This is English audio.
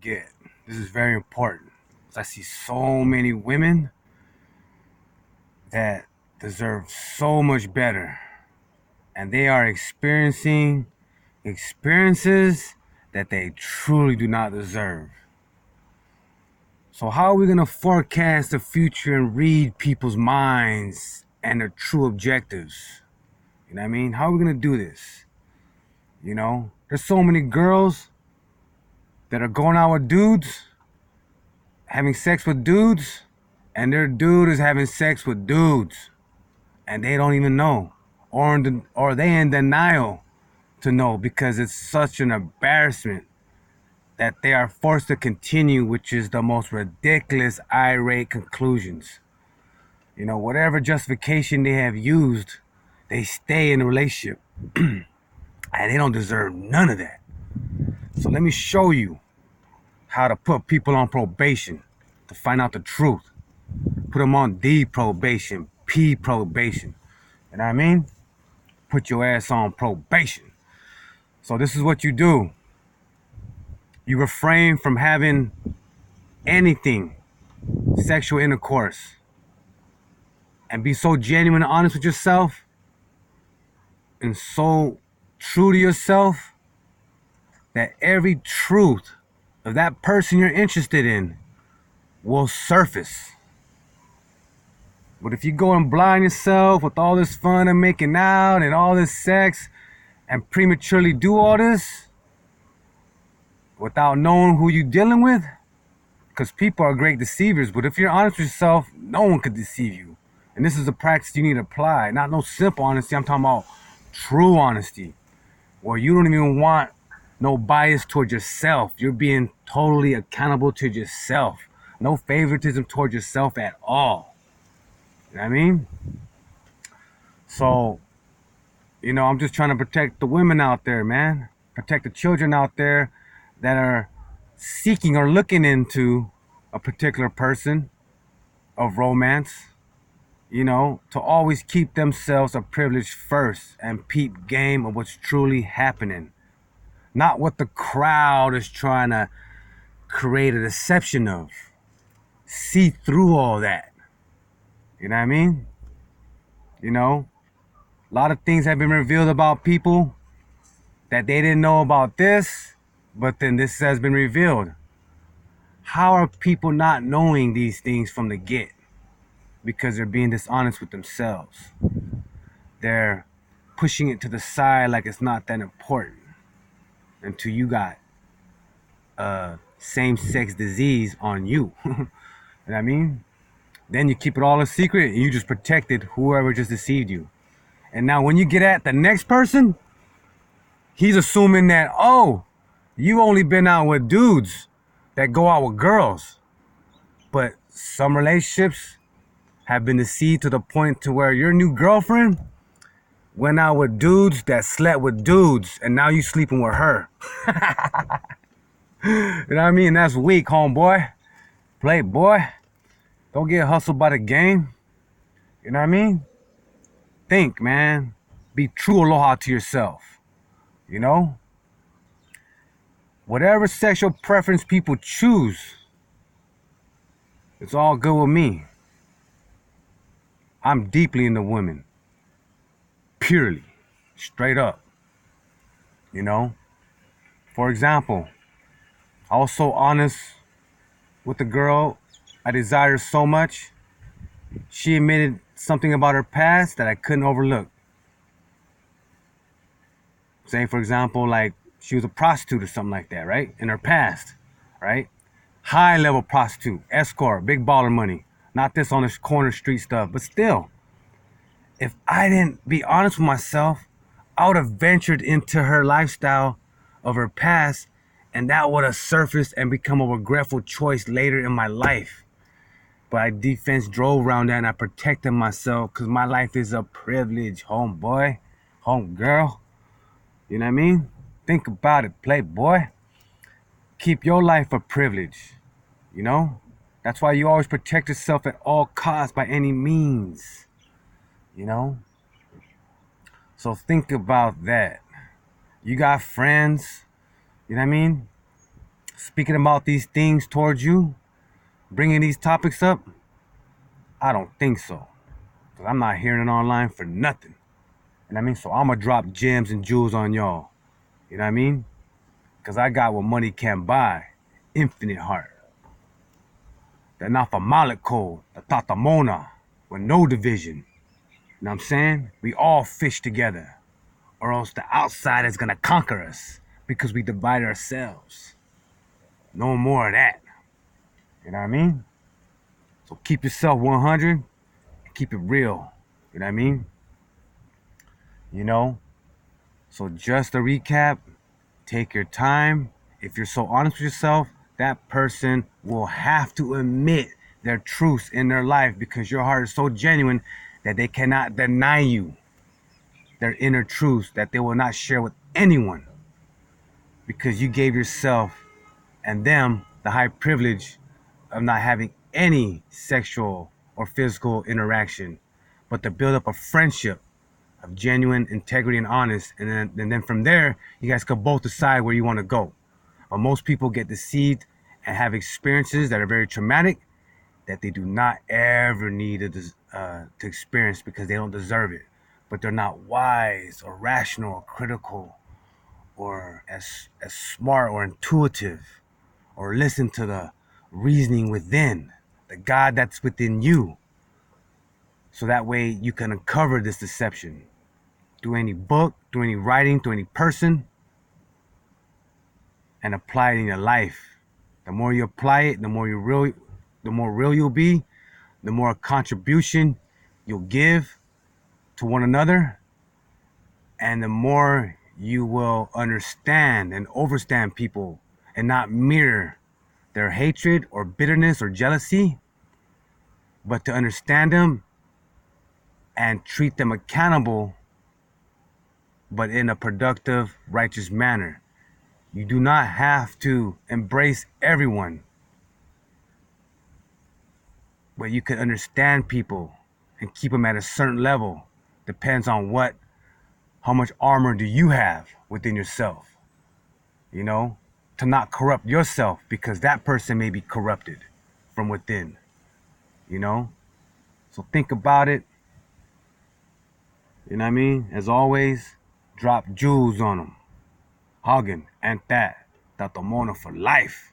forget. This is very important. I see so many women that deserve so much better, and they are experiencing experiences that they truly do not deserve. So how are we going to forecast the future and read people's minds and their true objectives? You know what I mean? How are we going to do this? You know, there's so many girls that are going out with dudes, having sex with dudes, and their dude is having sex with dudes, and they don't even know, or they in denial to know, because it's such an embarrassment that they are forced to continue, which is the most ridiculous, irate conclusions. You know, whatever justification they have used, they stay in the relationship, and they don't deserve none of that. So let me show you how to put people on probation to find out the truth. Put them on D probation, P probation. You know what I mean? Put your ass on probation. So this is what you do. You refrain from having anything sexual intercourse, and be so genuine and honest with yourself and so true to yourself that every truth of that person you're interested in will surface. But if you go and blind yourself with all this fun and making out and all this sex and prematurely do all this without knowing who you're dealing with, because people are great deceivers, but if you're honest with yourself, no one could deceive you. And this is a practice you need to apply. Not no simple honesty, I'm talking about true honesty, where you don't even want no bias towards yourself. You're being totally accountable to yourself. No favoritism towards yourself at all. You know what I mean? So, you know, I'm just trying to protect the women out there, man. Protect the children out there that are seeking or looking into a particular person of romance. You know, to always keep themselves a privilege first and peep game of what's truly happening. Not what the crowd is trying to create a deception of. See through all that. You know what I mean? You know, a lot of things have been revealed about people that they didn't know about this, but then this has been revealed. How are people not knowing these things from the get? Because they're being dishonest with themselves. They're pushing it to the side like it's not that important until you got same-sex disease on you. You know what I mean? Then you keep it all a secret and you just protected whoever just deceived you. And now when you get at the next person, he's assuming that, oh, you only been out with dudes that go out with girls. But some relationships have been deceived to the point to where your new girlfriend went out with dudes that slept with dudes, and now you sleeping with her. You know what I mean? That's weak, homeboy. Playboy. Don't get hustled by the game. You know what I mean? Think, man. Be true aloha to yourself. You know? Whatever sexual preference people choose, it's all good with me. I'm deeply into women. Purely. Straight up. You know? For example, I was so honest with the girl I desired so much. She admitted something about her past that I couldn't overlook. Say, for example, like she was a prostitute or something like that, right? In her past, right? High level prostitute, escort, big baller money. Not this on this corner street stuff, but still. If I didn't be honest with myself, I would have ventured into her lifestyle of her past, and that would have surfaced and become a regretful choice later in my life. But I defense drove around that and I protected myself because my life is a privilege, homeboy, homegirl. You know what I mean? Think about it, playboy. Keep your life a privilege, you know? That's why you always protect yourself at all costs by any means, you know? So think about that. You got friends, you know what I mean? speaking about these things towards you, bringing these topics up, I don't think so. Because I'm not hearing it online for nothing. You know what I mean? So I'm going to drop gems and jewels on y'all. You know what I mean? Because I got what money can't buy. Infinite heart. The Nafamalik code. The TAOTAOMONA. With no division. You know what I'm saying? We all fish together. Or else the outside is going to conquer us. Because we divide ourselves. No more of that. You know what I mean? So keep yourself 100. And keep it real. You know what I mean? You know? So just a recap. Take your time. If you're so honest with yourself, that person will have to admit their truths in their life because your heart is so genuine that they cannot deny you their inner truths that they will not share with anyone because you gave yourself and them the high privilege of not having any sexual or physical interaction, but to build up a friendship of genuine integrity and honest, and then from there you guys could both decide where you want to go. But most people get deceived and have experiences that are very traumatic that they do not ever need to experience because they don't deserve it. But they're not wise or rational or critical or as smart or intuitive or listen to the reasoning within, the God that's within you. So that way you can uncover this deception through any book, through any writing, through any person, and apply it in your life. The more you apply it, the more real you'll be, the more contribution you'll give to one another, and the more you will understand and overstand people and not mirror their hatred or bitterness or jealousy, but to understand them and treat them accountable, but in a productive, righteous manner. You do not have to embrace everyone, but you can understand people and keep them at a certain level. Depends on how much armor do you have within yourself, you know, to not corrupt yourself because that person may be corrupted from within, you know. So think about it. You know what I mean? As always, drop jewels on them. Haggan Anta. TAOTAOMONA for life.